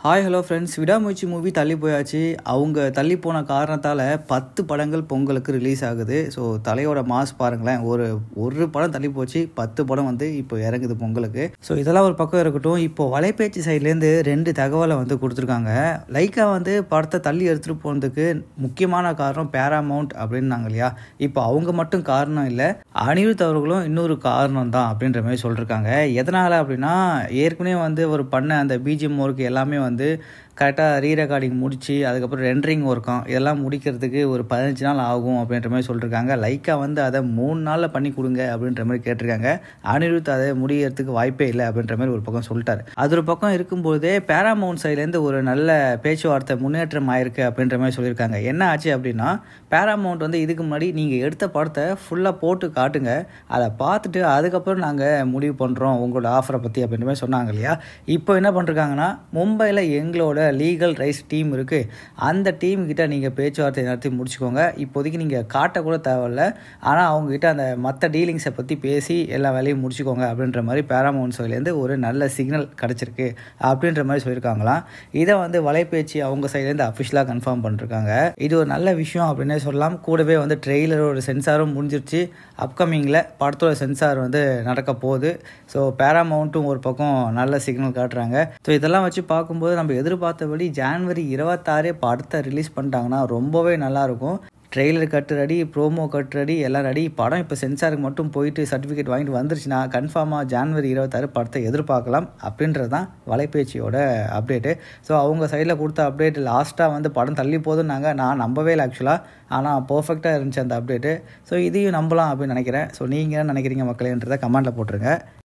Hi hello friends, விடாமுயற்சி movie தள்ளி போயாச்சு. அவங்க தள்ளி போன காரணத்தால் 10 படங்கள் பொங்கலுக்கு ரிலீஸ் ஆகுது. ஸோ தலையோட மாஸ் பாருங்களேன், ஒரு படம் தள்ளி போச்சு, 10 படம் வந்து இப்போ இறங்குது பொங்கலுக்கு. ஸோ இதெல்லாம் ஒரு பக்கம் இருக்கட்டும். இப்போ வலைபேச்சு சைட்லேருந்து 2 தகவலை வந்து கொடுத்துருக்காங்க. லைக்கா வந்து படத்தை தள்ளி எடுத்துகிட்டு போனதுக்கு முக்கியமான காரணம் பேராமவுண்ட் அப்படின்னாங்க இல்லையா. இப்போ அவங்க மட்டும் காரணம் இல்லை, அனிருத் அவர்களும் இன்னொரு காரணம் தான் அப்படின்ற மாதிரி சொல்லியிருக்காங்க. எதனால் அப்படின்னா, ஏற்கனவே வந்து ஒரு பண்ண அந்த பிஜிஎம் ஒர்க் எல்லாமே வந்து கரெக்டாக ரீரெக்கார்டிங் முடித்து அதுக்கப்புறம் ரெண்டரிங் ஒர்க்கும் இதெல்லாம் முடிக்கிறதுக்கு ஒரு 15 நாள் ஆகும் அப்படின்ற மாதிரி சொல்லியிருக்காங்க. லைக்கா வந்து அதை 3 நாளில் பண்ணி கொடுங்க அப்படின்ற மாதிரி கேட்டிருக்காங்க. அனிருத் அதை முடியறதுக்கு வாய்ப்பே இல்லை அப்படின்ற மாதிரி ஒரு பக்கம் சொல்லிட்டாரு. அது ஒரு பக்கம் இருக்கும்போதே பேராமவுண்ட் சைட்லேருந்து ஒரு நல்ல பேச்சுவார்த்தை முன்னேற்றம் ஆயிருக்கு அப்படின்ற மாதிரி சொல்லியிருக்காங்க. என்ன ஆச்சு அப்படின்னா, பேராமவுண்ட் வந்து இதுக்கு முன்னாடி நீங்கள் எடுத்த படத்தை ஃபுல்லாக போட்டு காட்டுங்க, அதை பார்த்துட்டு அதுக்கப்புறம் நாங்கள் முடிவு பண்ணுறோம் உங்களோட ஆஃபரை பற்றி அப்படின்ற மாதிரி சொன்னாங்க இல்லையா. இப்போ என்ன பண்ணிருக்காங்கன்னா, மும்பையில் எங்களோட லீகல் ரைட்ஸ் டீம் இருக்குது, அந்த டீம்கிட்ட நீங்கள் பேச்சுவார்த்தை நடத்தி முடிச்சுக்கோங்க. இப்போதைக்கு நீங்கள் காட்டக்கூட தேவையில்ல, ஆனால் அவங்ககிட்ட அந்த மற்ற டீலிங்ஸை பற்றி பேசி எல்லா வேலையும் முடிச்சுக்கோங்க அப்படின்ற மாதிரி பேராமவுண்ட் சைட்லேருந்து ஒரு நல்ல சிக்னல் கிடச்சிருக்கு அப்படின்ற மாதிரி சொல்லியிருக்காங்களாம். இதை வந்து வலைபேச்சு அவங்க சைட்லேருந்து அஃபிஷியலாக கன்ஃபார்ம் பண்ணிருக்காங்க. இது ஒரு நல்ல விஷயம் அப்படின்னே சொல்லலாம். கூடவே வந்து ட்ரெய்லரோட சென்சாரும் முடிஞ்சிருச்சு. அப்கமிங்கில் படத்தோட சென்சார் வந்து நடக்க போகுது. ஸோ பேராமவுண்ட்டும் ஒரு பக்கம் நல்ல சிக்னல் காட்டுறாங்க. ஸோ இதெல்லாம் வச்சு பார்க்கும்போது நம்ம எதிர்பார்த்தபடி ஜனவரி 26 படத்தை ரிலீஸ் பண்ணிட்டாங்கன்னா ரொம்பவே நல்லாயிருக்கும். ட்ரெய்லர் கட்டு ரெடி, ப்ரோமோ கட்டு ரெடி, எல்லாம் ரெடி. படம் இப்போ சென்சாருக்கு மட்டும் போயிட்டு சர்டிஃபிகேட் வாங்கிட்டு வந்துருச்சுன்னா கன்ஃபார்மாக ஜனவரி 26 படத்தை எதிர்பார்க்கலாம் அப்படின்றது தான் வலைபேச்சியோட அப்டேட்டு. ஸோ அவங்க சைடில் கொடுத்த அப்டேட் லாஸ்ட்டாக வந்து படம் தள்ளி போதுன்னாங்க. நான் நம்பவே இல்லை ஆக்சுவலாக, ஆனால் பர்ஃபெக்டாக இருந்துச்சு அந்த அப்டேட்டு. ஸோ இதையும் நம்பலாம் அப்படின்னு நினைக்கிறேன். ஸோ நீங்கள் என்ன நினைக்கிறீங்க மக்களேன்றதை கமெண்ட்டில் போட்டுருங்க.